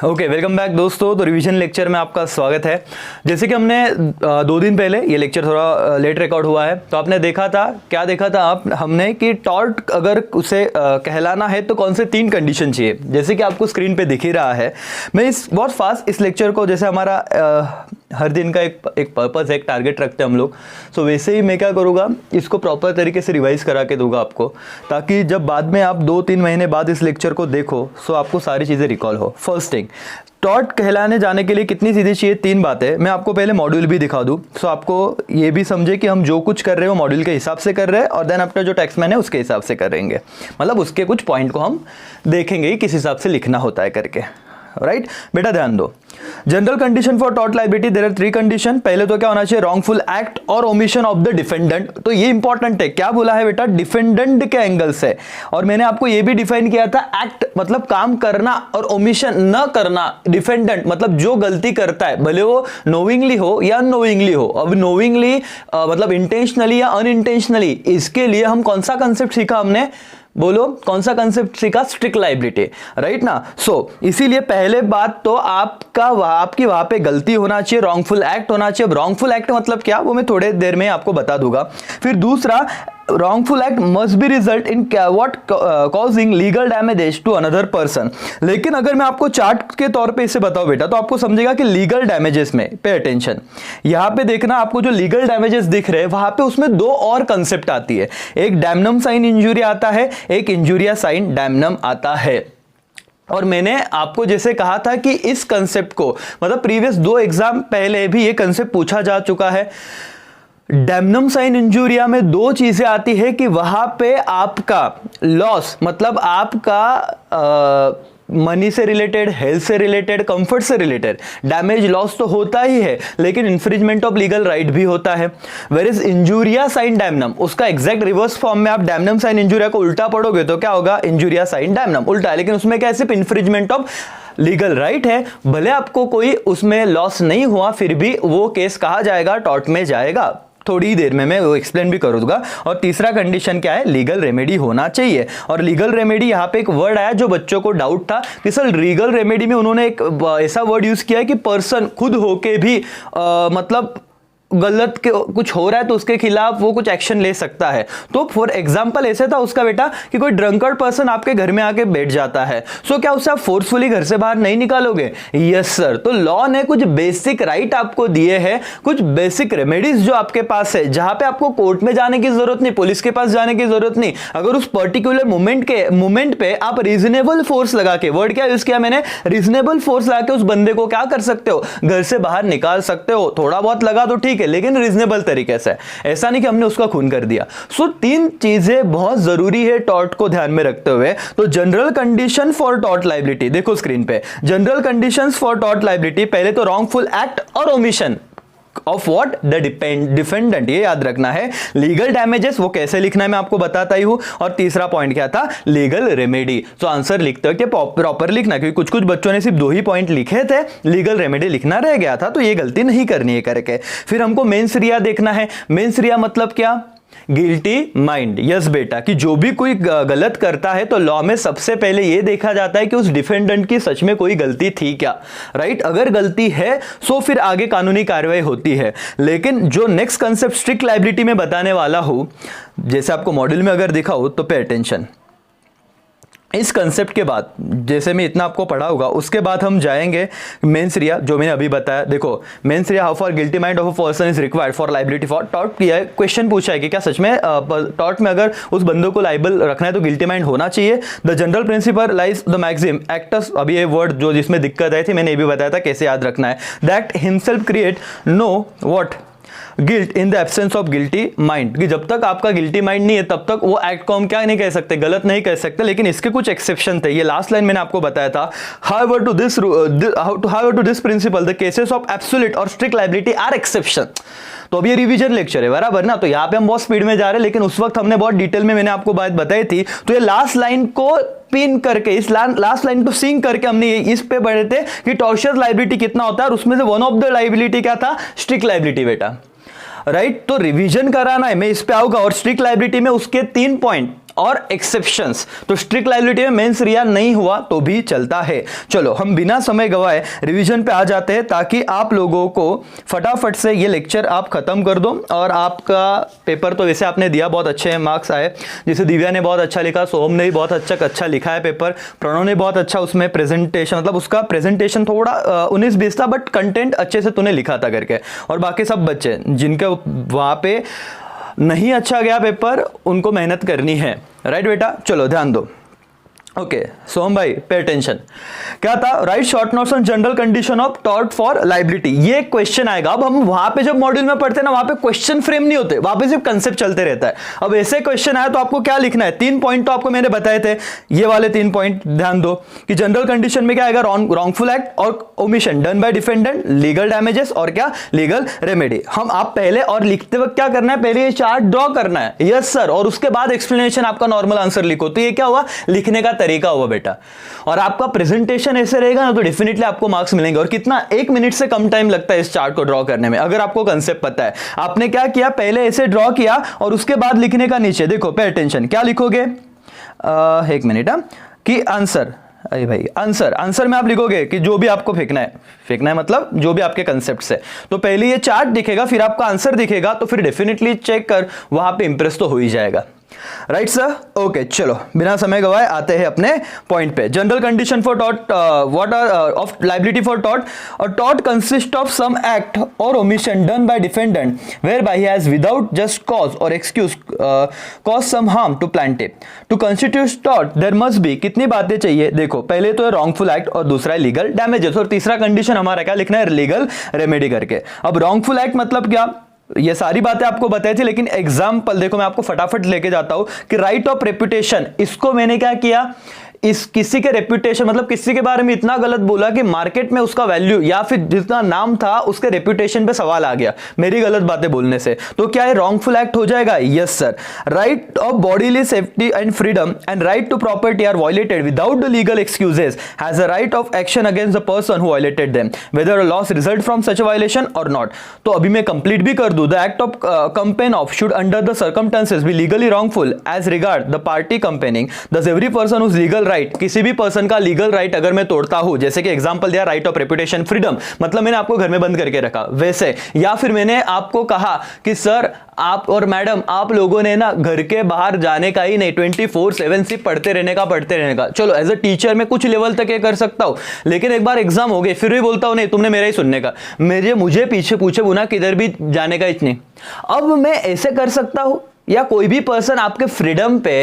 Okay, welcome back दोस्तों। तो revision lecture में आपका स्वागत है। जैसे कि हमने 2 दिन पहले ये लेक्चर थोड़ा लेट रिकॉर्ड हुआ है, तो आपने देखा था, क्या देखा था हमने कि टॉर्ट अगर उसे कहलाना है तो कौन से 3 कंडीशन चाहिए, जैसे कि आपको स्क्रीन पे दिख ही रहा है। मैं बहुत फास्ट इस लेक्चर को, जैसे हमारा हर दिन का एक पर्पस है, एक टारगेट रखते हैं हम लोग, सो वैसे ही मैं क्या करूँगा, इसको प्रॉपर तरीके से रिवाइज करा के दूंगा आपको, ताकि जब बाद में आप 2-3 महीने बाद इस लेक्चर को देखो सो आपको सारी चीज़ें रिकॉल हो। फर्स्ट थिंग, टॉर्ट कहलाने जाने के लिए कितनी चीज़ें चाहिए? 3 बातें। मैं आपको पहले मॉड्यूल भी दिखा दूं, सो आपको ये भी समझे कि हम जो कुछ कर रहे हैं वो मॉड्यूल के हिसाब से कर रहे हैं, और देन आफ्टर जो टेक्स्टमैन है उसके हिसाब से करेंगे, मतलब उसके कुछ पॉइंट को हम देखेंगे कि किस हिसाब से लिखना होता है करके। राइट बेटा, ध्यान दो। General condition for tort liability, there are 3 condition. पहले तो क्या होना चाहिए? Wrongful act or omission of the defendant. तो ये इंपॉर्टेंट है, क्या बोला है बेटा? डिफेंडेंट के एंगल से। और मैंने आपको ये भी डिफाइन किया था, एक्ट मतलब काम करना और ओमिशन न करना। डिफेंडेंट मतलब जो गलती करता है, भले वो नोविंगली हो या अननोविंगली हो। अब नोविंगली मतलब इंटेंशनली या अनइंटेंशनली, इसके लिए हम कौन सा कंसेप्ट सीखा हमने? बोलो, कौन सा कंसेप्ट सीखा? स्ट्रिक्ट लायबिलिटी, राइट ना। सो इसीलिए पहले बात तो आपकी वहां पे गलती होना चाहिए, रॉन्गफुल एक्ट होना चाहिए। अब रॉन्गफुल एक्ट मतलब क्या, वो मैं थोड़े देर में आपको बता दूंगा। फिर दूसरा, wrongful act must be result in what causing legal damages to another person। लेकिन अगर मैं आपको चार्ट के तौर पे इसे बताऊं बेटा, तो आपको समझेगा कि लीगल डैमेजेस में पे अटेंशन, यहां पे देखना, आपको जो लीगल डैमेजेस दिख रहे हैं वहां पे उसमें 2 और कंसेप्ट आती है। एक डैमनम साइन इंजूरी आता है, एक इंजूरिया साइन डैमनम आता है। और मैंने आपको जैसे कहा था कि इस कंसेप्ट को, मतलब प्रीवियस 2 एग्जाम पहले भी ये कंसेप्ट पूछा जा चुका है। डैमनम साइन इंजूरिया में 2 चीजें आती है कि वहां पे आपका लॉस, मतलब आपका मनी से रिलेटेड, हेल्थ से रिलेटेड, कंफर्ट से रिलेटेड डैमेज, लॉस तो होता ही है, लेकिन इंफ्रिंजमेंट ऑफ लीगल राइट भी होता है। वेयरएज इंजूरिया साइन डैमनम, उसका एग्जैक्ट रिवर्स फॉर्म में आप डैमनम साइन इंजूरिया को उल्टा पढ़ोगे तो क्या होगा? इंजूरिया साइन डैमनम, उल्टा है, लेकिन उसमें क्या, सिर्फ इंफ्रिंजमेंट ऑफ लीगल राइट है। भले आपको कोई उसमें लॉस नहीं हुआ, फिर भी वो केस कहा जाएगा, टॉर्ट में जाएगा। थोड़ी देर में मैं वो एक्सप्लेन भी करूंगा। और तीसरा कंडीशन क्या है? लीगल रेमेडी होना चाहिए। और लीगल रेमेडी, यहां पे एक वर्ड आया जो बच्चों को डाउट था कि सर लीगल रेमेडी में उन्होंने एक ऐसा वर्ड यूज किया है कि पर्सन खुद होके भी मतलब गलत के कुछ हो रहा है तो उसके खिलाफ वो कुछ एक्शन ले सकता है। तो फॉर एग्जांपल ऐसे था उसका बेटा कि कोई ड्रंकर्ड पर्सन आपके घर में आके बैठ जाता है, सो क्या उससे आप फोर्सफुली घर से बाहर नहीं निकालोगे? Yes sir. तो लॉ ने कुछ बेसिक राइट आपको दिए हैं, कुछ बेसिक रेमेडीज जो आपके पास है, जहां पे आपको कोर्ट में जाने की जरूरत नहीं, पुलिस के पास जाने की जरूरत नहीं। अगर उस पर्टिकुलर मोमेंट पे आप रीजनेबल फोर्स लगा के, वर्ड क्या यूज किया मैंने? रीजनेबल फोर्स लगा के उस बंदे को क्या कर सकते हो? घर से बाहर निकाल सकते हो। थोड़ा बहुत लगा तो ठीक, लेकिन रीजनेबल तरीके से, ऐसा नहीं कि हमने उसका खून कर दिया। सो 3 चीजें बहुत जरूरी है टॉर्ट को ध्यान में रखते हुए। तो general condition for tort liability देखो स्क्रीन पे, general conditions for tort liability, पहले तो wrongful act or omission of what? The defendant, ये याद रखना है। लीगल डैमेजेस वो कैसे लिखना है मैं आपको बताता ही हूं। और तीसरा पॉइंट क्या था? Legal remedy. तो आंसर लिखते हो कि प्रॉपर लिखना, क्योंकि कुछ कुछ बच्चों ने सिर्फ 2 ही पॉइंट लिखे थे, लीगल रेमेडी लिखना रह गया था, तो ये गलती नहीं करनी है करके। फिर हमको मेंस रिया देखना है। मेंस रिया मतलब क्या? Guilty mind. यस बेटा, कि जो भी कोई गलत करता है तो लॉ में सबसे पहले यह देखा जाता है कि उस डिफेंडेंट की सच में कोई गलती थी क्या, राइट? अगर गलती है सो फिर आगे कानूनी कार्रवाई होती है। लेकिन जो नेक्स्ट कंसेप्ट स्ट्रिक्ट लायबिलिटी में बताने वाला हूं, जैसे आपको मॉड्यूल में अगर दिखा हो तो पे अटेंशन। इस कंसेप्ट के बाद, जैसे मैं इतना आपको पढ़ा होगा, उसके बाद हम जाएंगे मेंस रिया, जो मैंने अभी बताया। देखो mains Riya, how for guilty mind of a person is required for liability for tort. किया है, क्वेश्चन पूछा है कि क्या सच में टॉर्ट में अगर उस बंदों को लायबल रखना है तो गिल्टी माइंड होना चाहिए। The general principle lies the maxim actors, अभी ये वर्ड जो जिसमें दिक्कत आई थी मैंने ये भी बताया था कैसे याद रखना है। That himself create know what? Guilt in the absence of guilty mind, कि जब तक आपका गिल्टी माइंड नहीं है तब तक वो एक्ट को हम क्या नहीं कह सकते? गलत नहीं कह सकते। लेकिन इसके कुछ एक्सेप्शन थे, ये लास्ट लाइन मैंने आपको बताया था। However to this principle the cases of absolute or strict liability are exception. तो अब ये रिवीजन लेक्चर है बराबर ना, तो यहाँ पे हम बहुत स्पीड में जा रहे हैं, लेकिन उस वक्त हमने बहुत डिटेल में मैंने आपको बात बताई थी। तो ये लास्ट लाइन को पिन करके, इस लास्ट लाइन को सिंक करके हमने इस पे बढ़े थे कि टॉर्चर लायबिलिटी कितना होता है, और उसमें से वन ऑफ द लायबिलिटी क्या था? स्ट्रिक्ट लायबिलिटी बेटा, राइट। तो रिवीजन कराना है, मैं इस पे आऊंगा। और स्ट्रिक्ट लायबिलिटी में उसके 3 पॉइंट, और एक्सेप्शंस। तो स्ट्रिक्ट लायबिलिटी में मेंस रिया नहीं हुआ तो भी चलता है। चलो हम बिना समय गवाए रिवीजन पे आ जाते हैं, ताकि आप लोगों को फटाफट से ये लेक्चर आप खत्म कर दो। और आपका पेपर तो वैसे आपने दिया, बहुत अच्छे मार्क्स आए, जैसे दिव्या ने बहुत अच्छा लिखा, सोहम ने भी बहुत अच्छा लिखा है पेपर, प्रणव ने बहुत अच्छा उसमें प्रेजेंटेशन, मतलब उसका प्रेजेंटेशन थोड़ा 19-20 था बट कंटेंट अच्छे से तूने लिखा था करके। और बाकी सब बच्चे जिनके वहां पे नहीं अच्छा गया पेपर, उनको मेहनत करनी है, राइट बेटा। चलो ध्यान दो। ओके सोहम भाई पे अटेंशन। क्या था? Right short notes on general condition of tort for liability. ये क्वेश्चन आएगा। अब हम वहां पे जब मॉड्यूल में पढ़ते हैं ना, वहां पे क्वेश्चन फ्रेम नहीं होते, वहां पे सिर्फ कंसेप्ट चलते रहता है। अब ऐसे क्वेश्चन आया तो आपको क्या लिखना है? 3 पॉइंट तो आपको मैंने बताए थे, ये वाले 3 पॉइंट ध्यान दो कि जनरल कंडीशन में क्या आएगा? Wrongful act or omission done by defendant, legal damages और क्या? Legal remedy. हम आप पहले और लिखते वक्त क्या करना है? पहले ये चार्ट ड्रॉ करना है, यस सर, और उसके बाद एक्सप्लेनेशन आपका नॉर्मल आंसर लिखो। तो ये क्या हुआ? लिखने का तरीका हुआ बेटा। और आपका प्रेजेंटेशन ऐसे रहेगा ना तो डेफिनेटली आपको मार्क्स मिलेंगे। और कितना? 1 मिनट से कम टाइम लगता है इस चार्ट को ड्रॉ करने में, अगर आपको कंसेप्ट पता है। आपने क्या किया? पहले ऐसे ड्रॉ किया और उसके बाद लिखने का नीचे देखो, पे अटेंशन। क्या लिखोगे? 1 मिनट कि आंसर, अरे भाई आंसर में आप लिखोगे कि जो भी आपको फेंकना है मतलब जो भी आपके कंसेप्ट है। तो पहले ये चार्ट दिखेगा, फिर आपका आंसर दिखेगा, तो फिर डेफिनेटली चेक कर, वहां पे इंप्रेस तो हो ही जाएगा, राइट सर। ओके चलो बिना समय गवाए आते हैं अपने पॉइंट पे। General condition for tort, what are of liability for tort? और tort consist of some act or omission done by defendant whereby he has without just cause or excuse cause some harm to plaintiff. To constitute tort there must be, कितनी बातें चाहिए? देखो पहले तो है wrongful act और दूसरा है लीगल डैमेजेस, और तीसरा कंडीशन हमारा क्या लिखना है? लीगल रेमेडी करके। अब रॉन्गफुल एक्ट मतलब क्या? ये सारी बातें आपको बताई थी, लेकिन एग्जाम्पल देखो मैं आपको फटाफट लेके जाता हूं कि राइट ऑफ रेपुटेशन, इसको मैंने क्या किया? इस किसी के रेपुटेशन मतलब किसी के बारे में इतना गलत बोला कि मार्केट में उसका वैल्यू या फिर जितना नाम था उसके रेपुटेशन पे सवाल आ गया मेरी गलत बातें बोलने से। तो क्या है? रॉन्गफुल एक्ट हो जाएगा? Yes sir. Right of bodily safety and freedom and right to property are violated without the legal excuses, has a right of action against the person who violated them whether a loss result from such violation or not. तो अभी मैं complete भी कर दूं। The act of complain of should under the circumstances be legally wrongful as regard the party complaining, thus every person whose legal right, किसी भी person का legal right अगर मैं तोड़ता हूं, जैसे कि एग्जांपल दिया राइट ऑफ रेपुटेशन फ्रीडम, मतलब मैंने आपको घर में बंद करके रखा वैसे, या फिर मैंने आपको कहा कि सर आप और मैडम आप लोगों ने ना घर के बाहर जाने का ही नहीं, 24/7 सिर्फ पढ़ते रहने का। चलो एज अ टीचर मैं कुछ लेवल तक ये कर सकता हूं, लेकिन एक बार एग्जाम हो गए फिर भी बोलता हूं नहीं तुमने मेरा ही सुनने का, मुझे पीछे पूछे बुना किधर भी जाने का इतनी। अब मैं ऐसे कर सकता हूं या कोई भी पर्सन आपके फ्रीडम पे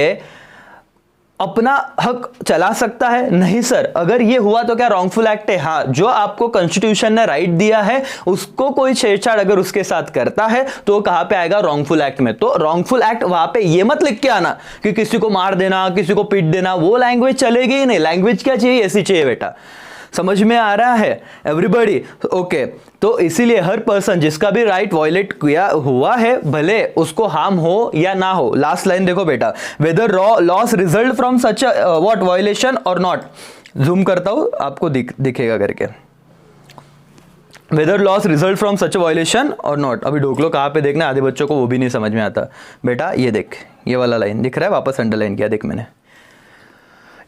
अपना हक चला सकता है? नहीं सर। अगर ये हुआ तो क्या रॉन्गफुल एक्ट है? हाँ, जो आपको कॉन्स्टिट्यूशन ने राइट दिया है उसको कोई छेड़छाड़ अगर उसके साथ करता है तो कहां पे आएगा? रॉन्गफुल एक्ट में। तो रॉन्गफुल एक्ट वहां पे ये मत लिख के आना कि किसी को मार देना, किसी को पीट देना, वो लैंग्वेज चलेगी ही नहीं। लैंग्वेज क्या चाहिए? ऐसी चाहिए बेटा। समझ में आ रहा है एवरीबॉडी? ओके तो इसीलिए हर पर्सन जिसका भी राइट वायलेट किया हुआ है, भले उसको हार्म हो या ना हो, लास्ट लाइन देखो बेटा, whether loss result from such what violation or not. Zoom करता हूं आपको दिखेगा करके, whether loss result from such violation or not. अभी ढोक लो कहां पे देखना, आधे बच्चों को वो भी नहीं समझ में आता बेटा। ये देख, ये वाला लाइन दिख रहा है, वापस अंडरलाइन किया देख मैंने,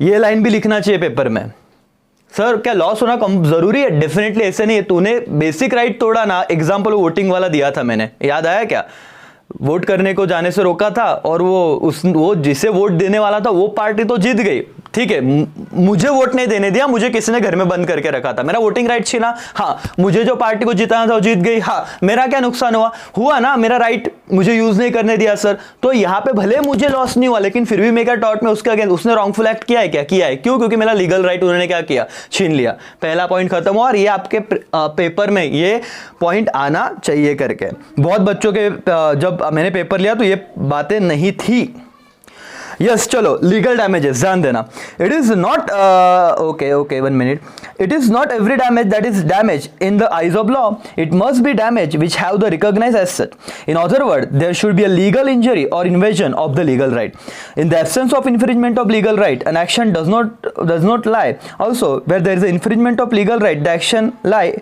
ये लाइन भी लिखना चाहिए पेपर में। सर क्या लॉस होना कम जरूरी है? डेफिनेटली ऐसे नहीं है। तूने बेसिक राइट तोड़ा ना, एग्जांपल वोटिंग वाला दिया था मैंने, याद आया क्या? वोट करने को जाने से रोका था और वो जिसे वोट देने वाला था वो पार्टी तो जीत गई, ठीक है, मुझे वोट नहीं देने दिया, मुझे किसी ने घर में बंद करके रखा था, मेरा वोटिंग राइट छीना, हाँ, मुझे जो पार्टी को जिताना था वो जीत गई, हाँ, मेरा क्या नुकसान हुआ ना, मेरा राइट मुझे यूज नहीं करने दिया सर। तो यहाँ पे भले मुझे लॉस नहीं हुआ, लेकिन फिर भी मैं क्या टॉर्ट में उसके अगेंस्ट उसने रॉन्गफुल एक्ट किया है क्या? किया है। क्यों? क्योंकि मेरा लीगल राइट उन्होंने क्या किया? छीन लिया। पहला पॉइंट खत्म हुआ। और ये आपके पेपर में ये पॉइंट आना चाहिए करके। बहुत बच्चों के जब मैंने पेपर लिया तो ये बातें नहीं थी। यस चलो लीगल डैमेजेस ध्यान देना। It is not okay 1 minute. It is not every damage that is damage in the eyes of law, it must be damage which have the recognise as such. In other word there should be a legal injury or invasion of the legal right. In the absence of infringement of legal right, an action does not lie. Also, where there is an infringement of legal right, the action lie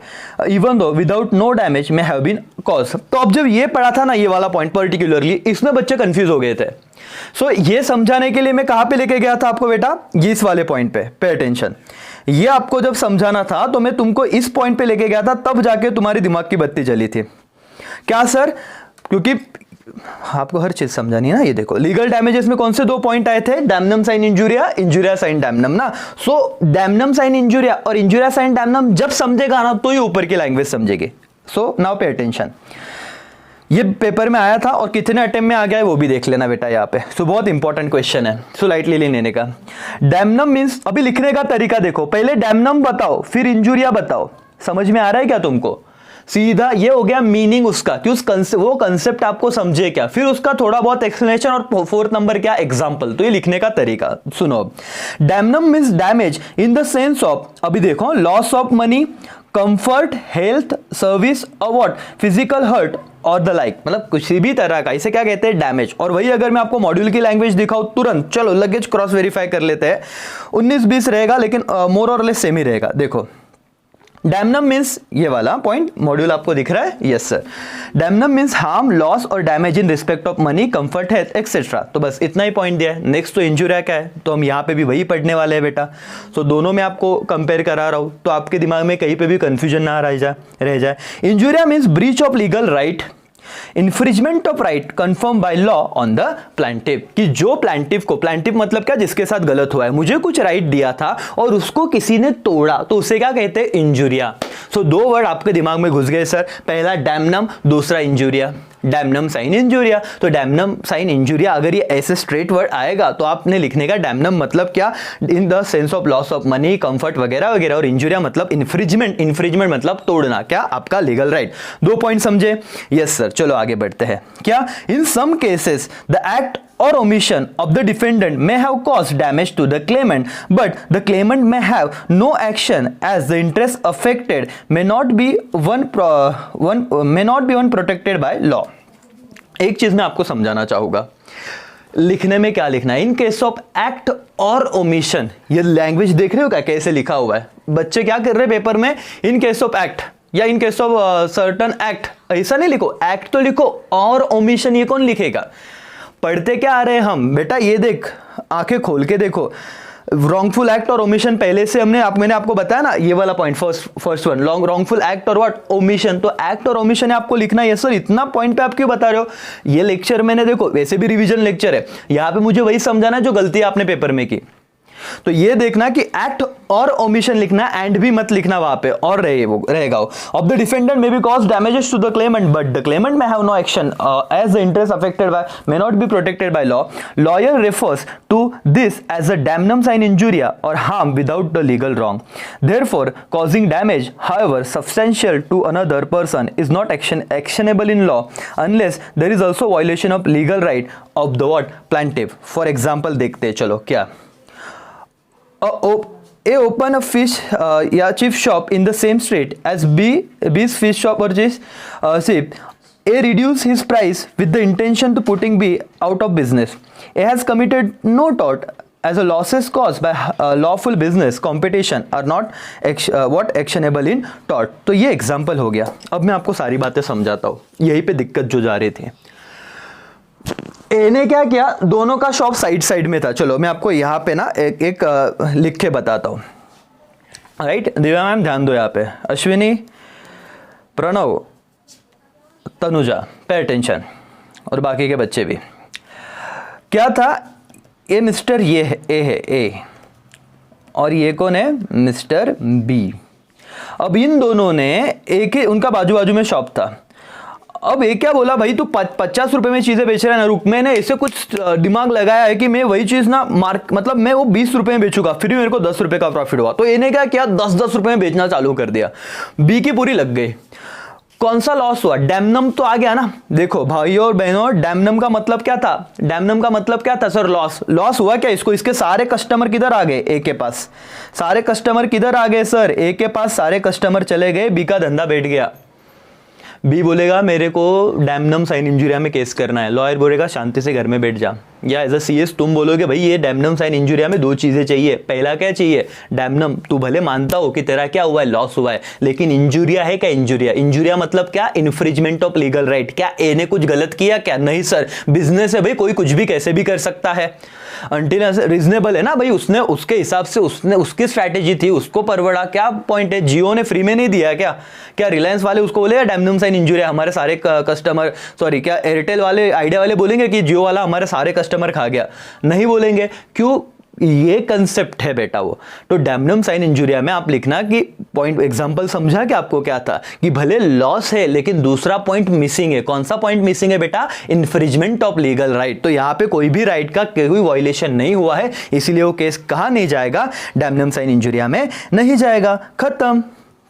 even though without no damage may have been caused. तो अब जब ये पढ़ा था ना, ये वाला point particularly, इसमें बच्चे कंफ्यूज हो गए थे सो ये समझाने के लिए मैं कहां पे लेके गया था आपको बेटा, ये इस वाले पॉइंट पे अटेंशन। ये आपको जब समझाना था तो मैं तुमको इस पॉइंट पे लेके गया था, तब जाके तुम्हारी दिमाग की बत्ती जली थी। क्या सर? क्योंकि आपको हर चीज समझानी है ना। ये देखो लीगल डैमेजेस में कौन से 2 पॉइंट आए थे, डैमनम साइन इंजुरिया, इंजुरिया साइन डैमनम ना। सो डैमनम साइन इंजुरिया और इंजुरिया साइन डैमनम जब समझेगा ना तो ही ऊपर की लैंग्वेज समझेगी। So now pay attention. ये पेपर में आया था और कितने अटेम्प्ट में आ गया है वो भी देख लेना बेटा यहाँ पे। सो बहुत इंपॉर्टेंट क्वेश्चन है, सो लाइटली लेने का। डैमनम मींस, अभी लिखने का तरीका देखो, पहले डैमनम बताओ फिर इंजुरिया बताओ। समझ में आ रहा है क्या तुमको? सीधा ये हो गया मीनिंग उसका कि वो कंसेप्ट आपको समझे क्या, फिर उसका थोड़ा बहुत एक्सप्लेनेशन और 4th नंबर क्या, एग्जांपल। तो ये लिखने का तरीका सुनो। Damnum means damage in the sense of, अभी देखो, loss of money, comfort, health, service और व्हाट, फिजिकल हर्ट और द लाइक, मतलब कुछ भी तरह का, इसे क्या कहते हैं, डैमेज। और वही अगर मैं आपको मॉड्यूल की लैंग्वेज दिखाऊं तुरंत, चलो लगेज क्रॉस वेरीफाई कर लेते हैं, 19-20 रहेगा लेकिन मोर और लेस सेम ही रहेगा। देखो डैमनम मीन्स ये वाला पॉइंट, मॉड्यूल आपको दिख रहा है, yes sir. Damnum means harm, loss or damage in respect of money, comfort, health etcetera. तो बस इतना ही पॉइंट दिया है। नेक्स्ट तो इंजुरिया क्या है, तो हम यहाँ पे भी वही पढ़ने वाले हैं बेटा। सो दोनों में आपको कंपेयर करा रहा हूँ तो आपके दिमाग में कहीं पे भी कंफ्यूजन ना रह जाए। Injuria means breach of legal right, infringement of right confirm by law on the plaintiff, कि जो प्लांटिव को, प्लांटिव मतलब क्या, जिसके साथ गलत हुआ है, मुझे कुछ राइट दिया था और उसको किसी ने तोड़ा, तो उसे क्या कहते हैं, इंजुरिया। सो 2 वर्ड आपके दिमाग में घुस गए सर, पहला डैमनम, दूसरा इंजुरिया। डैमनम साइन इंजुरिया, तो डैमनम साइन इंजुरिया अगर ये ऐसे स्ट्रेट वर्ड आएगा तो आपने लिखने का डैमनम मतलब क्या, in the sense of loss of money, comfort वगैरह वगैरह, और इंजुरिया मतलब इन्फ्रिजमेंट, इन्फ्रिजमेंट मतलब तोड़ना, क्या, आपका लीगल राइट। 2 पॉइंट समझे? Yes sir. चलो आगे बढ़ते हैं। क्या, in some cases the act or omission of the defendant may have caused damage to the claimant, but the claimant may have no action as the interest affected may not be one protected by law। एक चीज मैं आपको समझाना चाहूंगा, लिखने में क्या लिखना है, in case of act or omission. ये लैंग्वेज देख रहे हो क्या कैसे लिखा हुआ है? बच्चे क्या कर रहे हैं पेपर में, इन केस ऑफ एक्ट या in case of certain act, ऐसा नहीं लिखो, एक्ट तो लिखो, और ओमिशन ये कौन लिखेगा? पढ़ते क्या आ रहे हैं हम बेटा, ये देख, आंखें खोल के देखो, रॉन्गफुल एक्ट और ओमिशन पहले से मैंने आपको बताया ना, ये वाला point first one, wrongful act और व्हाट, ओमिशन। तो एक्ट और ओमिशन है आपको लिखना है। सर इतना पॉइंट पे आप क्यों बता रहे हो? ये लेक्चर मैंने, देखो वैसे भी रिवीजन लेक्चर है, यहां पे मुझे वही समझाना है जो गलती आपने पेपर में की। तो ये देखना कि एक्ट और ओमिशन लिखना, एंड भी मत लिखना वहां पे, और रहेगा of the defendant may be cause damages to the claimant but the claimant may have no action as the interest affected by may not be protected by law. Lawyer refers to this as a damnum sine injuria or harm without the legal wrong. Therefore, causing damage, however substantial to another person, is not actionable in law unless there is also violation of legal right of the what, plaintiff. For example देखते हैं, चलो क्या, A open a fish या chip shop in the same street as B's fish shop or chip. A reduce his price with the intention to putting B out of business. A has committed no tort as a losses caused by lawful business competition are not actionable in tort. तो ये example हो गया। अब मैं आपको सारी बातें समझाता हूँ, यहीं पे दिक्कत जो जा रही थी। ए ने क्या किया, दोनों का शॉप साइड साइड में था। चलो मैं आपको यहाँ पे ना एक लिख के बताता हूँ, राइट। दिव्या मैम ध्यान दो यहाँ पे, अश्विनी, प्रणव, तनुजा, पे अटेंशन, और बाकी के बच्चे भी। क्या था, ये मिस्टर ये है, ए है, ए, और ये कौन है, मिस्टर बी। अब इन दोनों ने एक ही, उनका बाजू बाजू में शॉप था। अब ये क्या बोला, भाई तू 50 रुपए में चीजें बेच रहा है ना, रुक, मैंने ऐसे कुछ दिमाग लगाया है कि मैं वही चीज ना मतलब मैं वो 20 रुपए में बेचूंगा, फिर भी मेरे को 10 रुपए का प्रॉफिट हुआ। तो इन्हें क्या किया, 10-10 रुपए में बेचना चालू कर दिया। बी की पूरी लग गई। कौन सा लॉस हुआ, डैमनम तो आ गया ना। देखो भाई और बहनों, डैमनम का मतलब क्या था, डैमनम का मतलब क्या था सर, लॉस हुआ क्या इसको, इसके सारे कस्टमर किधर आ गए, ए के पास। सारे कस्टमर किधर आ गए सर, ए के पास सारे कस्टमर चले गए, बी का धंधा बैठ गया। बी बोलेगा मेरे को डैमनम साइन इंजुरिया में केस करना है, लॉयर बोलेगा शांति से घर में बैठ जा। या एज अ सीएस तुम बोलोगे भाई ये डैमनम साइन इंजुरिया में दो चीजें चाहिए। पहला क्या चाहिए, डैमनम तू भले मानता हो कि तेरा क्या हुआ है, लॉस हुआ है, लेकिन इंजुरिया है क्या, इंजुरिया, इंजुरिया मतलब क्या, इन्फ्रिजमेंट ऑफ लीगल राइट। क्या ए ने कुछ गलत किया क्या, नहीं सर, बिजनेस है भाई, कोई कुछ भी कैसे भी कर सकता है, अंटिल रीजनेबल है ना भाई, उसने उसके हिसाब से उसने उसकी स्ट्रैटेजी थी, उसको परवड़ा। क्या पॉइंट है, जियो ने फ्री में नहीं दिया क्या, क्या रिलायंस वाले उसको बोले डैमनम साइन इंजुरिया हमारे सारे कस्टमर, सॉरी क्या एयरटेल वाले आइडिया वाले बोलेंगे कि जियो वाला हमारे सारे कस्टमर खा गया, नहीं बोलेंगे, क्यों, ये कंसेप्ट है बेटा वो। तो डैमनम साइन इंजुरिया में आप लिखना कि पॉइंट, एग्जांपल समझा कि आपको क्या था, कि भले लॉस है लेकिन दूसरा पॉइंट मिसिंग है। कौन सा पॉइंट मिसिंग है बेटा, इन्फ्रिजमेंट ऑफ लीगल राइट। तो यहां पे कोई भी राइट का कोई वायलेशन नहीं हुआ है, इसीलिए वो केस कहां नहीं जाएगा, डैमनम साइन इंजुरिया में नहीं जाएगा, खत्म।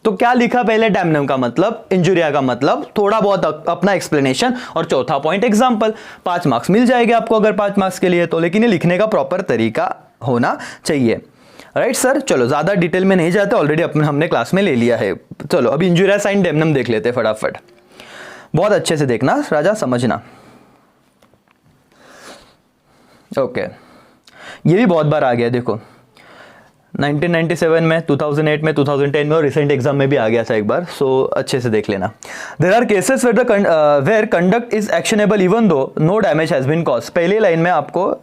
तो क्या लिखा पहले, डैमनम का मतलब, इंजुरिया का मतलब, थोड़ा बहुत अपना एक्सप्लेनेशन, और चौथा पॉइंट एग्जांपल। 5 मार्क्स मिल जाएंगे आपको अगर 5 मार्क्स के लिए तो, लेकिन ये लिखने का प्रॉपर तरीका होना चाहिए। राइट सर, चलो ज्यादा डिटेल में नहीं जाते, ऑलरेडी हमने क्लास में ले लिया है। चलो अब इंजुरिया साइन डैमनम देख लेते फटाफट, बहुत अच्छे से देखना राजा, समझना। ओके, ये भी बहुत बार आ गया, देखो 1997 में, 2008 में, 2010 में और रिसेंट एग्जाम में भी आ गया था एक बार, सो अच्छे से देख लेना। There are cases where conduct is actionable even though no damage has been cause. पहली लाइन में आपको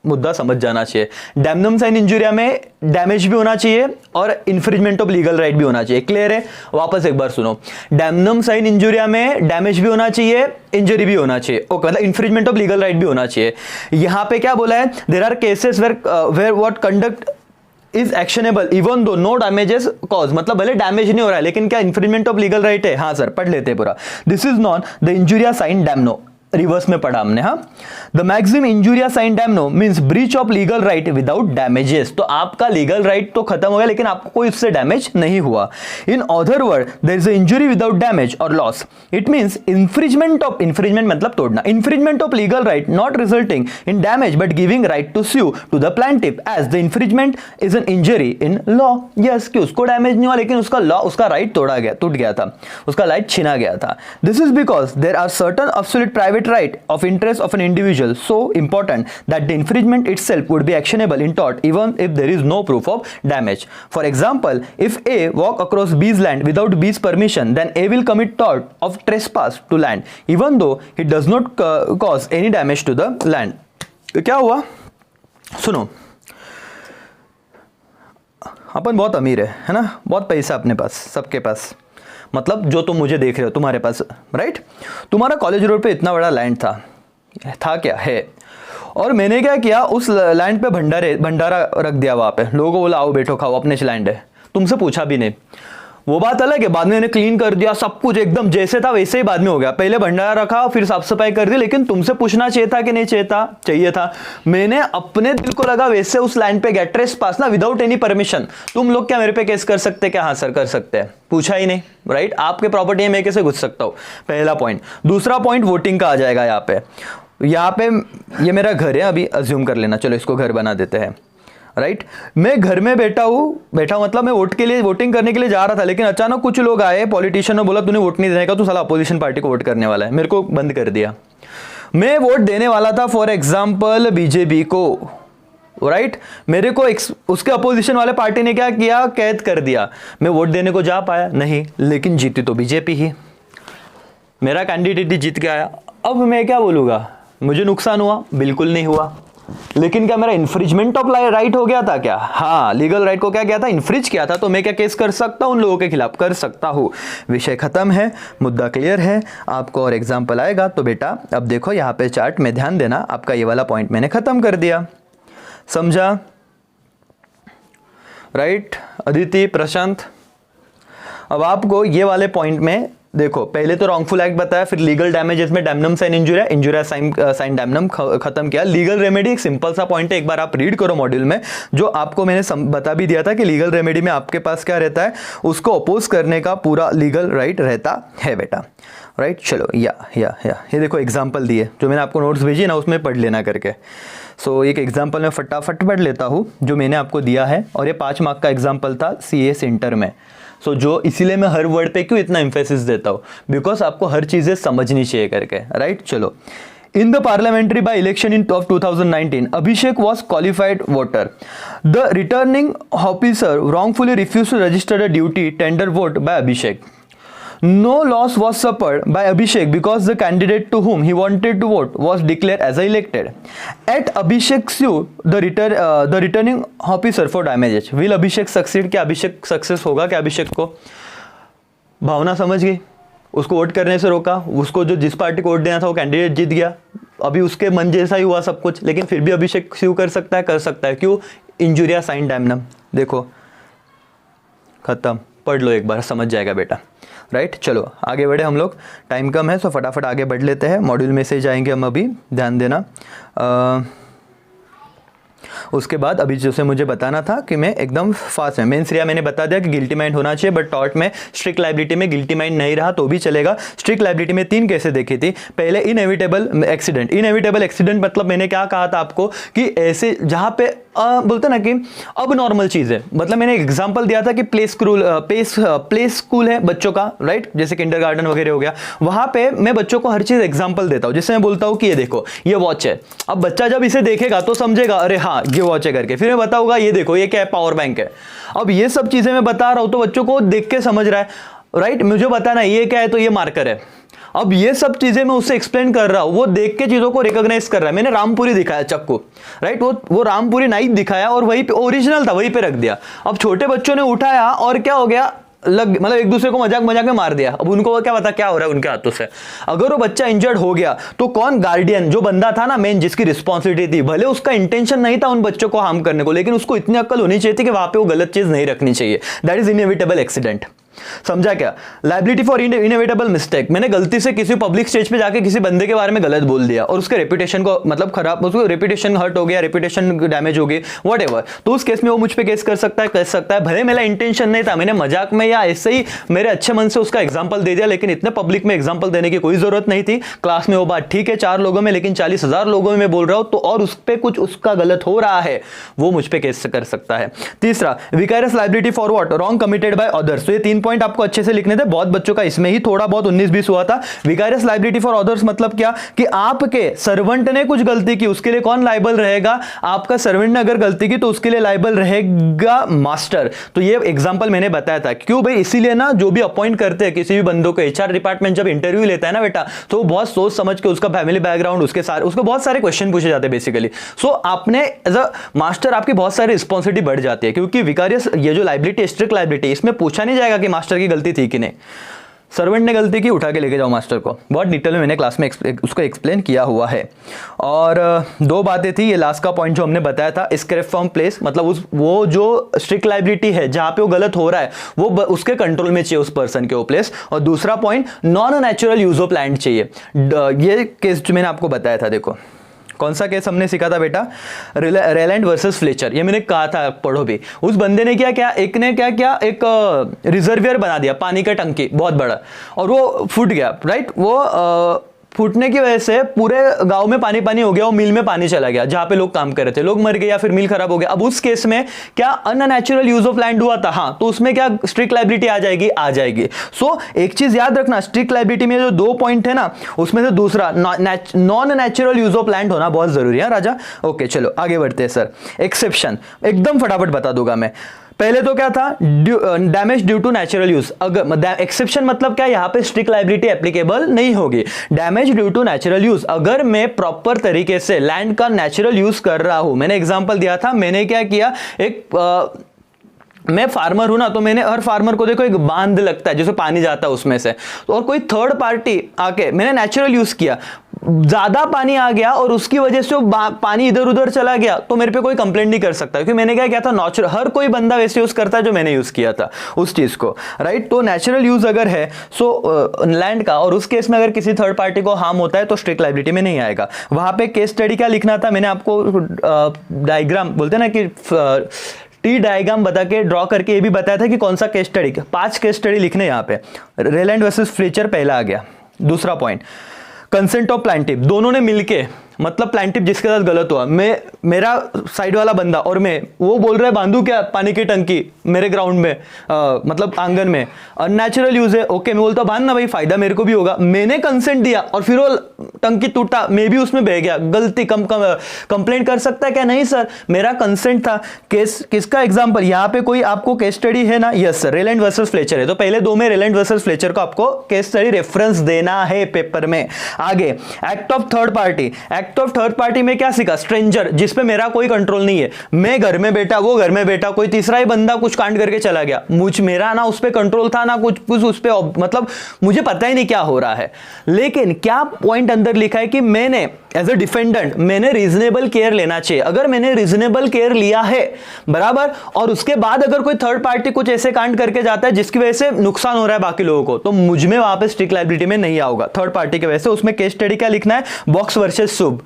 मुद्दा समझ जाना चाहिए, डैमनम साइन इंजुरिया में डैमेज भी होना चाहिए और इन्फ्रिजमेंट ऑफ लीगल राइट भी होना चाहिए, क्लियर है। वापस एक बार सुनो, डैमनम साइन इंजुरिया में डैमेज भी होना चाहिए, इंजरी भी होना चाहिए, ओके, मतलब इन्फ्रिजमेंट ऑफ लीगल राइट भी होना चाहिए। यहां पे क्या बोला है, there are cases where what conduct is actionable even though no damages cause, मतलब भले डैमेज नहीं हो रहा है लेकिन क्या इन्फ्रिजमेंट ऑफ लीगल राइट है। हाँ सर, पढ़ लेते पूरा। This is known the injuria sine damno, reverse में पढ़ा हमने। हाँ, the maximum injuria sine damno means breach of legal right without damages. तो आपका लीगल राइट तो खत्म हो गया लेकिन आपको कोई उससे डैमेज नहीं हुआ। In other word there is a injury without damage or loss, it means infringement of, infringement मतलब तोड़ना, infringement of legal right not resulting in damage but giving right to sue to the plaintiff as the infringement is an injury in law. Yes, कि उसको damage नहीं हुआ लेकिन उसका law, उसका right तोड़ा गया, टूट गया था, उसका राइट छीना गया था। This is because there are certain absolute private right of interest of an individual so important that the infringement itself would be actionable in tort even if there is no proof of damage. For example, if A walk across B's land without B's permission, then A will commit tort of trespass to land even though it does not cause any damage to the land. तो क्या हुआ, सुनो, अपन बहुत अमीर है ना, बहुत पैसा अपने पास, सबके पास, मतलब जो तुम मुझे देख रहे हो तुम्हारे पास, राइट। तुम्हारा कॉलेज रोड पे इतना बड़ा लैंड था क्या है, और मैंने क्या किया, उस लैंड पे भंडारा रख दिया वहां पे, लोगों को बोला आओ बैठो खाओ, अपने लैंड है, तुमसे पूछा भी नहीं। वो बात अलग है, बाद में मैंने क्लीन कर दिया, सब कुछ एकदम जैसे था वैसे ही बाद में हो गया, पहले भंडारा रखा फिर साफ सफाई कर दी, लेकिन तुमसे पूछना चाहिए था कि नहीं चाहिए था। मैंने अपने दिल को लगा वैसे उस लैंड पे गया, ट्रेसपास ना, विदाउट एनी परमिशन। तुम लोग क्या मेरे पे केस कर सकते, क्या हाँ सर कर सकते हैं, पूछा ही नहीं, राइट। आपके प्रॉपर्टी में मैं कैसे घुस सकता हूं, पहला पॉइंट। दूसरा पॉइंट वोटिंग का आ जाएगा यहाँ पे ये मेरा घर है, अभी अज्यूम कर लेना, चलो इसको घर बना देते हैं, राइट। मैं घर में बैठा मतलब मैं वोटिंग करने के लिए जा रहा था, लेकिन अचानक कुछ लोग आए, पॉलिटिशियन ने बोला तूने वोट नहीं देने का, तू साला अपोजिशन पार्टी को वोट करने वाला है, मेरे को बंद कर दिया। मैं वोट देने वाला था फॉर एग्जाम्पल बीजेपी को, राइट। मेरे को उसके अपोजिशन वाले पार्टी ने क्या किया, कैद कर दिया। मैं वोट देने को जा पाया नहीं, लेकिन जीती तो बीजेपी ही, मेरा कैंडिडेट ही जीत के आया। अब मैं क्या बोलूंगा, मुझे नुकसान हुआ, बिल्कुल नहीं हुआ, लेकिन क्या मेरा इन्फ्रिजमेंट ऑफ राइट हो गया था क्या, हाँ, लीगल राइट को क्या किया था, इन्फ्रिज किया था, तो मैं क्या केस कर सकता हूं, उन लोगों के खिलाफ कर सकता हूं। विषय खत्म है, मुद्दा क्लियर है आपको, और एग्जाम्पल आएगा तो बेटा अब देखो यहाँ पे चार्ट में ध्यान देना, आपका ये वाला पॉइंट मैंने खत्म कर दिया, समझा, राइट। अदिति, प्रशांत, अब आपको ये वाले पॉइंट में देखो, पहले तो रॉन्गफुल एक्ट बताया, फिर लीगल डैमेजेस में डैमनम साइन इंजुरिया साइन डैमनम खत्म किया। लीगल रेमेडी एक सिंपल सा पॉइंट है, एक बार आप रीड करो मॉड्यूल में, जो आपको मैंने बता भी दिया था कि लीगल रेमेडी में आपके पास क्या रहता है, उसको अपोज करने का पूरा लीगल राइट रहता है बेटा, राइट। चलो ये देखो एग्जाम्पल दिए, जो मैंने आपको नोट्स भेजी ना, उसमें पढ़ लेना करके। सो एक एग्जाम्पल मैं फटाफट पढ़ लेता हूँ जो मैंने आपको दिया है, और ये 5 मार्क का एग्जाम्पल था CA सेंटर में। सो जो इसीलिए मैं हर वर्ड पे क्यों इतना एम्फेसिस देता हूँ, बिकॉज आपको हर चीज़ें समझनी चाहिए करके, राइट। चलो, In the parliamentary by election of 2019, Abhishek was qualified voter. The returning officer wrongfully refused to register a duty tender vote by Abhishek. No loss was suffered by Abhishek because the candidate to whom he wanted to vote was declared as elected. At Abhishek sued the returning officer for damages. Will Abhishek succeed? क्या अभिषेक success होगा क्या अभिषेक को? भावना समझ गई, उसको vote करने से रोका, उसको जो जिस पार्टी को वोट देना था वो कैंडिडेट जीत गया, अभी उसके मन जैसा ही हुआ सब कुछ, लेकिन फिर भी अभिषेक स्यू कर सकता है, कर सकता है। क्यों? इंजुरिया साइन डैमनम, देखो खत्म, पढ़ लो एक बार, समझ जाएगा बेटा, राइट। चलो आगे बढ़े हम लोग, टाइम कम है सो फटाफट आगे बढ़ लेते हैं। मॉड्यूल में से जाएंगे हम अभी, ध्यान देना। उसके बाद अभी जैसे मुझे बताना था कि मैं एकदम फास्ट है, मेंस रिया मैंने बता दिया कि गिल्टी माइंड होना चाहिए, बट टॉर्ट में स्ट्रिक्ट लायबिलिटी में गिल्टी माइंड नहीं रहा तो भी चलेगा। स्ट्रिक्ट लायबिलिटी में 3 केसेस देखी थी। पहले इनएविटेबल एक्सीडेंट। इनएविटेबल एक्सीडेंट मतलब मैंने क्या कहा था आपको कि ऐसे जहां पे बोलते ना कि अब नॉर्मल चीज है, मतलब मैंने एग्जांपल दिया था कि प्ले स्कूल है बच्चों का, राइट, जैसे किंडरगार्टन वगैरह हो गया, वहां पे मैं बच्चों को हर चीज एग्जांपल देता हूं। जैसे मैं बोलता हूं कि ये देखो ये वॉच है, अब बच्चा जब इसे देखेगा तो समझेगा अरे हाँ ये वॉच है करके, फिर मैं बताऊंगा ये देखो ये क्या है, पावर बैंक है। अब ये सब चीजें मैं बता रहा हूं तो बच्चों को देख के समझ रहा है, राइट। मुझे बताना ये क्या है तो ये मार्कर है। अब ये सब चीजें मैं उससे एक्सप्लेन कर रहा हूं, वो देख के चीजों को रिकॉग्नाइज कर रहा है। मैंने रामपुरी दिखाया चक्कू, राइट, वो रामपुरी नाइफ दिखाया और वहीं पे ओरिजिनल था, वहीं पे रख दिया। अब छोटे बच्चों ने उठाया और क्या हो गया, मतलब एक दूसरे को मजाक में मार दिया। अब उनको क्या पता क्या हो रहा है उनके हाथों से। अगर वो बच्चा इंजर्ड हो गया तो कौन, गार्डियन, जो बंदा था ना मेन जिसकी रिस्पॉन्सिबिलिटी थी, भले उसका इंटेंशन नहीं था उन बच्चों को हार्म करने को, लेकिन उसको इतनी अक्ल होनी चाहिए थी कि वहां पे वो गलत चीज नहीं रखनी चाहिए। That is inevitable accident. समझा क्या? लायबिलिटी फॉर इनएविटेबल मिस्टेक, मैंने गलती से किसी पब्लिक स्टेज पे जाके किसी बंदे के बारे में गलत बोल दिया और उसके रेपुटेशन को मतलब खराब, उसको रेपुटेशन हर्ट हो गया, रेपुटेशन डैमेज हो गई, व्हाटएवर, तो उस केस में वो मुझ पे केस कर सकता है, भले मेरा इंटेंशन नहीं था, मैंने मजाक में या ऐसे ही मेरे अच्छे मन से उसका एग्जांपल दे दिया, लेकिन इतने पब्लिक में एग्जांपल देने की कोई जरूरत नहीं थी। क्लास में वो बात ठीक है 4 लोगों में, लेकिन 40,000 लोगों में मैं बोल रहा हूं तो, और उस पर कुछ उसका गलत हो रहा है, वो मुझ पे केस कर सकता है। तीसरा, vicarious liability for what, wrong committed by others. तो ये 3 पॉइंट आपको अच्छे से लिखने थे, बहुत बच्चों का इसमें ही थोड़ा बहुत 19-20 हुआ था। विकारियस लायबिलिटी फॉर अदर्स मतलब क्या, कि आपके सर्वेंट ने कुछ गलती की, उसके लिए कौन लायबल रहेगा? आपका सर्वेंट ने अगर गलती की तो उसके लिए लायबल रहेगा मास्टर। तो ये एग्जांपल मैंने बताया था। क्यों भाई? इसीलिए ना जो भी अपॉइंट करते हैं किसी भी बंदों को, एचआर डिपार्टमेंट जब इंटरव्यू लेता है ना बेटा, तो बहुत सोच समझ के उसका फैमिली बैकग्राउंड, उसको बहुत सारे क्वेश्चन पूछे जाते हैं बेसिकली। सो आपने एज अ मास्टर आपकी बहुत सारी रिस्पॉन्सिबिलिटी बढ़ जाती है, क्योंकि विकारियस ये जो लायबिलिटी, स्ट्रिक्ट लायबिलिटी, इसमें पूछा नहीं जाएगा कि मास्टर की गलती थी कि नहीं, सर्वेंट ने गलती की, उठा के लेके जाओ मास्टर को। बहुत डिटेल में मैंने क्लास में उसको एक्सप्लेन किया हुआ है। और 2 बातें थी, ये लास्ट का पॉइंट जो हमने बताया था, स्क्रैप फ्रॉम प्लेस, मतलब वो जो स्ट्रिक्ट लायबिलिटी है जहां पे वो गलत हो रहा है वो उसके कंट्रोल में चाहिए उस पर्सन के वो प्लेस। और दूसरा point, non natural use of land चाहिए। ये केस जो मैंने आपको बताया था, देखो कौन सा केस हमने सीखा था बेटा, रेलैंड वर्सेस फ्लेचर। ये मैंने कहा था, पढ़ो भी। उस बंदे ने क्या एक एक रिजर्वियर बना दिया, पानी का टंकी बहुत बड़ा, और वो फूट गया, राइट। वो फूटने की वजह से पूरे गांव में पानी हो गया, और मिल में पानी चला गया जहां पे लोग काम कर रहे थे, लोग मर गए या फिर मिल खराब हो गया। अब उस केस में क्या अननेचुरल यूज ऑफ लैंड हुआ था? हाँ, तो उसमें क्या स्ट्रिक्ट लायबिलिटी आ जाएगी। सो एक चीज याद रखना, स्ट्रिक्ट लायबिलिटी में जो 2 पॉइंट है ना, उसमें से दूसरा non natural use of land होना बहुत जरूरी है राजा। ओके चलो आगे बढ़ते हैं सर। एक्सेप्शन एकदम फटाफट बता दूंगा मैं। पहले तो क्या था, damage due to natural use. अगर एक्सेप्शन मतलब क्या, यहां पे स्ट्रिक्ट लायबिलिटी एप्लीकेबल नहीं होगी। Damage due to natural use, अगर मैं प्रॉपर तरीके से लैंड का नेचुरल यूज कर रहा हूं, मैंने एग्जांपल दिया था, मैंने क्या किया, मैं फार्मर हूं ना, तो मैंने हर फार्मर को देखो एक बांध लगता है जिसमें पानी जाता है उसमें से, तो और कोई थर्ड पार्टी आके मैंने नेचुरल यूज किया, ज्यादा पानी आ गया और उसकी वजह से पानी इधर उधर चला गया, तो मेरे पे कोई कंप्लेंट नहीं कर सकता, क्योंकि मैंने क्या किया था, नेचुरल। हर कोई बंदा वैसे यूज करता है जो मैंने यूज किया था उस चीज को, राइट। तो नेचुरल यूज अगर है सो लैंड का, और उस केस में अगर किसी थर्ड पार्टी को हार्म होता है तो स्ट्रिक्ट लायबिलिटी में नहीं आएगा। वहां पे केस स्टडी क्या लिखना था, मैंने आपको डायग्राम बोलते हैं ना कि टी डायग्राम बता के ड्रॉ करके ये भी बताया था कि कौन सा केस स्टडी, 5 केस स्टडी लिखने यहाँ पे। रेलैंड वर्सेस फ्लेचर पहला आ गया। दूसरा पॉइंट, कंसेंट ऑफ प्लांटिव, दोनों ने मिलके मतलब प्लांटिफ जिसके साथ गलत हुआ, मैं, मेरा साइड वाला बंदा और मैं, वो बोल रहा है बांधू क्या पानी की टंकी मेरे ग्राउंड में, मतलब आंगन में, अननेचुरल यूज है, ओके मैं बोलता बांधना भाई, फायदा मेरे को भी होगा, मैंने कंसेंट दिया और फिर वो टंकी टूटा, मैं भी उसमें बह गया, गलती कंप्लेंट कर सकता है क्या? नहीं सर, मेरा कंसेंट था। केस किसका एग्जांपल, यहां पे कोई आपको केस स्टडी है ना? Yes sir, Rylands versus Fletcher है, तो पहले दो में रेलैंड वर्सेस फ्लेचर को आपको केस स्टडी रेफरेंस देना है पेपर में। आगे act of third party, act of third party में क्या सीखा? स्ट्रेंजर, जिसपे मेरा कोई कंट्रोल नहीं है, मैं घर में बैठा, वो घर में बैठा, कोई तीसरा ही बंदा कुछ कांड करके चला गया, मेरा ना उस पे कंट्रोल था ना कुछ उस पे, मतलब मुझे पता ही नहीं क्या हो रहा है। लेकिन क्या पॉइंट अंदर लिखा है कि मैंने एज ए डिफेंडेंट मैंने रीजनेबल केयर लेना चाहिए। अगर मैंने रीजनेबल केयर लिया है बराबर, और उसके बाद अगर कोई थर्ड पार्टी कुछ ऐसे कांड करके जाता है जिसकी वजह से नुकसान हो रहा है बाकी लोगों को, तो मुझ में वहां पे स्ट्रिक्ट लायबिलिटी में नहीं आऊंगा थर्ड पार्टी की वजह से। उसमें केस स्टडी क्या लिखना है? बॉक्स वर्सेस शुभ,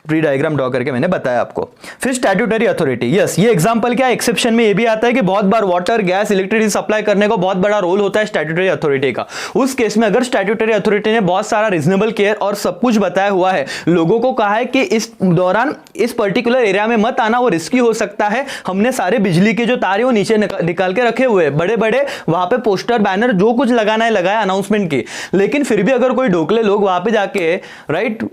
प्री डायग्राम ड्रॉ करके मैंने बताया आपको। फिर स्टैट्यूटरी अथॉरिटी, यस ये एग्जांपल क्या, एक्सेप्शन में ये भी आता है कि बहुत बार वाटर, गैस, इलेक्ट्रिसिटी सप्लाई करने को बहुत बड़ा रोल होता है स्टैट्यूटरी अथॉरिटी का। उस केस में अगर स्टैट्यूटरी अथॉरिटी ने बहुत सारा रीजनेबल केयर और सब कुछ बताया हुआ है, लोगों को कहा है कि इस दौरान इस पर्टिकुलर एरिया में मत आना, वो रिस्की हो सकता है, हमने सारे बिजली के जो तार है वो नीचे निकाल के रखे हुए, बड़े बड़े वहां पे पोस्टर, बैनर, जो कुछ लगाना है लगाया अनाउंसमेंट की, लेकिन फिर भी अगर कोई ढोकले लोग वहां पे जाके राइट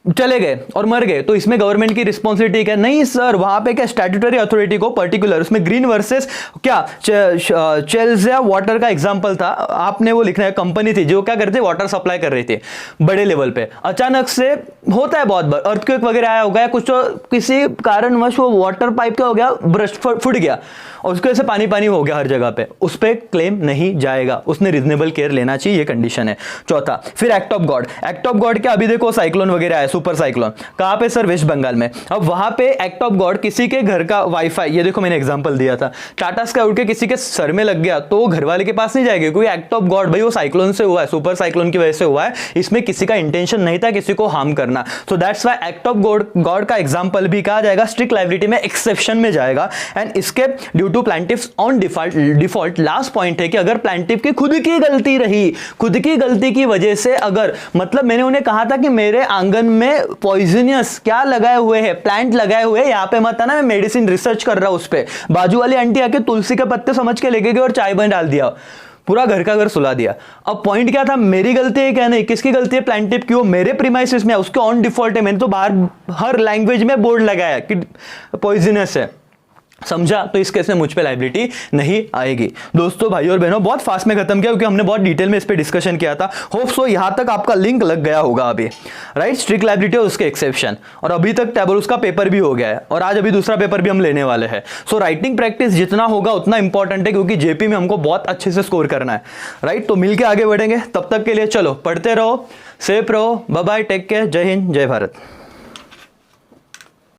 चले गए और मर गए, तो इसमें गवर्नमेंट की रिस्पॉन्सिबिलिटी क्या? नहीं सर, वहां पे क्या स्टैट्यूटरी अथॉरिटी को पर्टिकुलर, उसमें ग्रीन वर्सेस क्या चेल्सिया वाटर का एग्जांपल था, आपने वो लिखना है, कंपनी थी जो क्या करती, वाटर सप्लाई कर रही थी बड़े लेवल पे, अचानक से होता है बहुत बार अर्थक्वेक वगैरह आया होगा, कुछ तो किसी कारणवश वो वाटर पाइप क्या हो गया, ब्रस्ट फूट गया और उसके वजह से पानी पानी हो गया हर जगह पे, उस पर क्लेम नहीं जाएगा, उसने रीजनेबल केयर लेना चाहिए, ये कंडीशन है। चौथा, फिर act of God, act of God क्या, अभी देखो साइक्लोन वगैरह है, सुपर साइक्लोन, कहां पे सर? वेस्ट बंगाल में। अब वहां पे एक्ट ऑफ गॉड, किसी के घर का वाईफाई, ये देखो मैंने एग्जांपल दिया था, टाटा स्काई उड़ के किसी के सर में लग गया, तो घर वाले के पास नहीं जाएगी, क्योंकि एक्ट ऑफ गॉड भाई वो साइक्लोन से हुआ है, सुपर साइक्लोन की वजह से हुआ है, इसमें किसी का इंटेंशन नहीं था किसी को हार्म करना, so that's why act of God का एग्जांपल भी कहा जाएगा, स्ट्रिक्ट लायबिलिटी में एक्सेप्शन में जाएगा। एंड इसके due to plaintiff's own default last point है कि अगर प्लांटिफ की खुद की गलती रही, खुद की गलती की वजह से अगर, मतलब मैंने उन्हें कहा था कि मेरे आंगन में पॉइजनियस क्या लगाए हुए हैं, प्लांट लगाए हुए हैं, यहां पे मत आना, मैं मेडिसिन रिसर्च कर रहा हूं उस पे, बाजू वाली आंटी आके तुलसी के पत्ते समझ के लेके गई और चाय बन डाल दिया, पूरा घर का घर सुला दिया। अब पॉइंट क्या था, मेरी गलती है क्या? नहीं, किसकी गलती है? प्लांटिफ की, वो मेरे प्रीमाइसेस में है, उसके ऑन डिफॉल्ट है, मैंने तो बाहर हर लैंग्वेज में बोर्ड लगाया कि पॉइजनस है, समझा? तो इस केस में मुझ पे लायबिलिटी नहीं आएगी। दोस्तों, भाइयों और बहनों, बहुत फास्ट में खत्म किया क्योंकि हमने बहुत डिटेल में इस पे डिस्कशन किया था। होप सो यहां तक आपका लिंक लग गया होगा अभी, राइट? स्ट्रिक्ट लायबिलिटी और उसके एक्सेप्शन, और अभी तक टैबरूस का पेपर भी हो गया है और आज अभी दूसरा पेपर भी हम लेने वाले हैं। सो राइटिंग प्रैक्टिस जितना होगा उतना इंपॉर्टेंट है, क्योंकि जेपी में हमको बहुत अच्छे से स्कोर करना है, राइट? तो मिलकर आगे बढ़ेंगे, तब तक के लिए चलो पढ़ते रहो, सेफ रहो, बाय बाय, टेक केयर, जय हिंद, जय भारत।